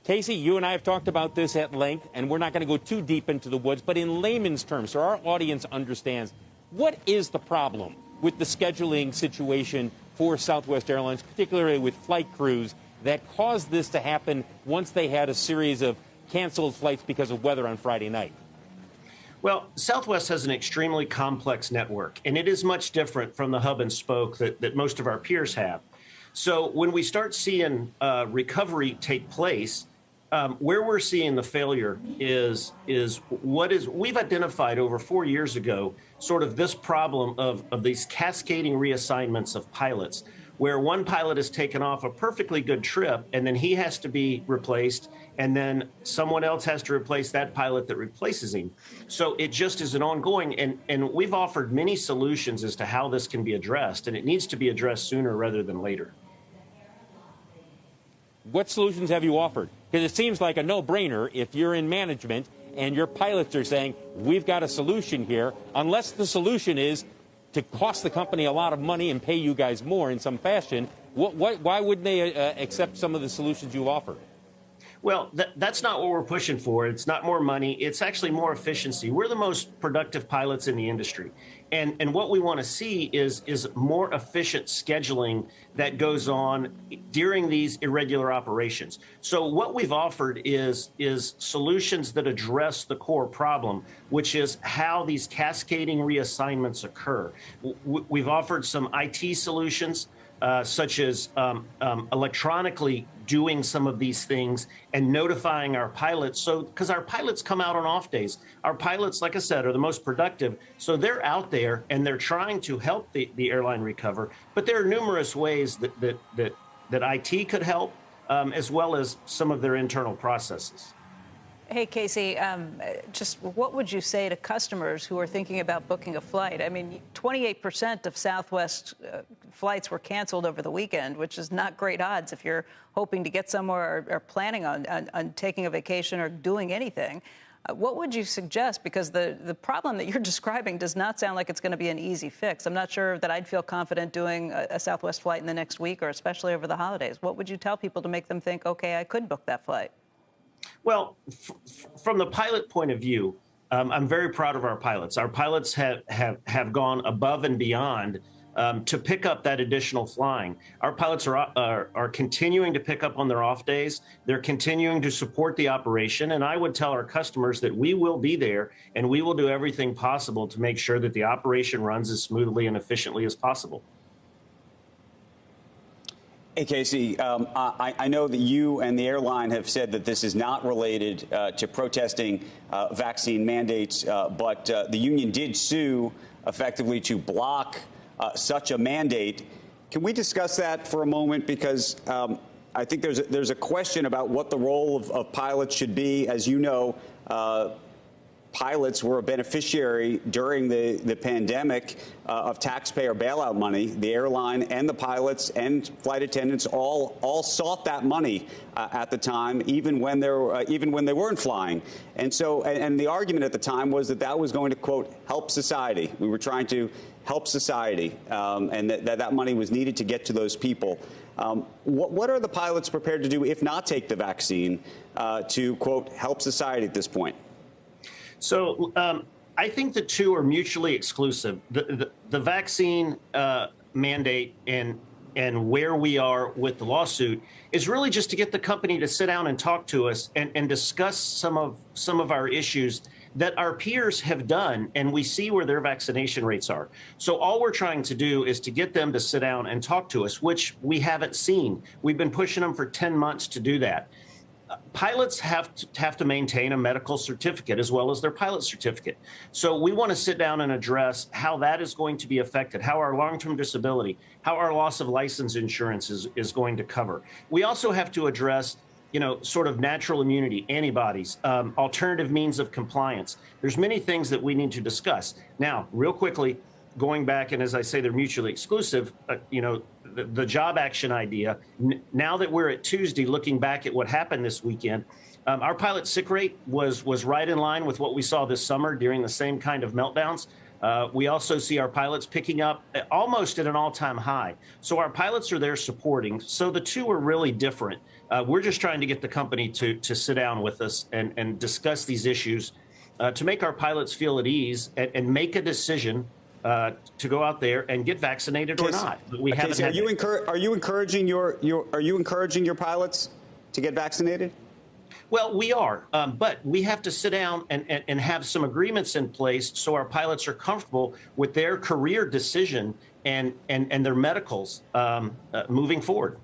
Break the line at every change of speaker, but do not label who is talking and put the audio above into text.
Casey, you and I have talked about this at length, and we're not going to go too deep into the woods, but in layman's terms, so our audience understands, what is the problem with the scheduling situation for Southwest Airlines, particularly with flight crews, that caused this to happen once they had a series of canceled flights because of weather on Friday night?
Well, Southwest has an extremely complex network, and it is much different from the hub and spoke that most of our peers have. So when we start seeing recovery take place, where we're seeing the failure is we've identified over 4 years ago sort of this problem of these cascading reassignments of pilots, where one pilot is taken off a perfectly good trip and then he has to be replaced, and then someone else has to replace that pilot that replaces him. So it just is an ongoing, and we've offered many solutions as to how this can be addressed, and it needs to be addressed sooner rather than later.
What solutions have you offered? Because it seems like a no-brainer if you're in management and your pilots are saying, we've got a solution here, unless the solution is to cost the company a lot of money and pay you guys more in some fashion. Why wouldn't they accept some of the solutions you've offered?
Well, that's not what we're pushing for. It's not more money. It's actually more efficiency. We're the most productive pilots in the industry. And what we want to see is more efficient scheduling that goes on during these irregular operations. So what we've offered is solutions that address the core problem, which is how these cascading reassignments occur. We've offered some IT solutions, such as electronically doing some of these things and notifying our pilots. So, because our pilots come out on off days, our pilots, like I said, are the most productive. So they're out there and they're trying to help the airline recover. But there are numerous ways that IT could help, as well as some of their internal processes.
Hey, Casey, just what would you say to customers who are thinking about booking a flight? I mean, 28% of Southwest flights were canceled over the weekend, which is not great odds if you're hoping to get somewhere or planning on taking a vacation or doing anything. What would you suggest? Because the problem that you're describing does not sound like it's going to be an easy fix. I'm not sure that I'd feel confident doing a Southwest flight in the next week, or especially over the holidays. What would you tell people to make them think, OK, I could book that flight?
Well, from the pilot point of view, I'm very proud of our pilots. Our pilots have gone above and beyond to pick up that additional flying. Our pilots are continuing to pick up on their off days. They're continuing to support the operation. And I would tell our customers that we will be there and we will do everything possible to make sure that the operation runs as smoothly and efficiently as possible.
Hey, Casey, I know that you and the airline have said that this is not related to protesting vaccine mandates, but the union did sue effectively to block such a mandate. Can we discuss that for a moment? Because I think there's a question about what the role of pilots should be. As you know, pilots were a beneficiary during the pandemic of taxpayer bailout money. The airline and the pilots and flight attendants all sought that money at the time, even when they weren't flying. And so, and the argument at the time was that was going to, quote, help society. We were trying to help society, and that money was needed to get to those people. What are the pilots prepared to do, if not take the vaccine, to, quote, help society at this point?
So I think the two are mutually exclusive. The vaccine mandate and where we are with the lawsuit is really just to get the company to sit down and talk to us and discuss some of our issues that our peers have done, and we see where their vaccination rates are. So all we're trying to do is to get them to sit down and talk to us, which we haven't seen. We've been pushing them for 10 months to do that. Pilots have to maintain a medical certificate as well as their pilot certificate. So we want to sit down and address how that is going to be affected, how our long-term disability, how our loss of license insurance is going to cover. We also have to address, sort of natural immunity, antibodies, alternative means of compliance. There's many things that we need to discuss. Now, real quickly, going back, and as I say, they're mutually exclusive, the job action idea, now that we're at Tuesday, looking back at what happened this weekend, our pilot sick rate was right in line with what we saw this summer during the same kind of meltdowns. We also see our pilots picking up almost at an all-time high. So our pilots are there supporting. So the two are really different. We're just trying to get the company to sit down with us and discuss these issues to make our pilots feel at ease and make a decision to go out there and get vaccinated or not. We haven't.
Are you encouraging your pilots to get vaccinated?
Well, we are, but we have to sit down and have some agreements in place so our pilots are comfortable with their career decision and their medicals moving forward.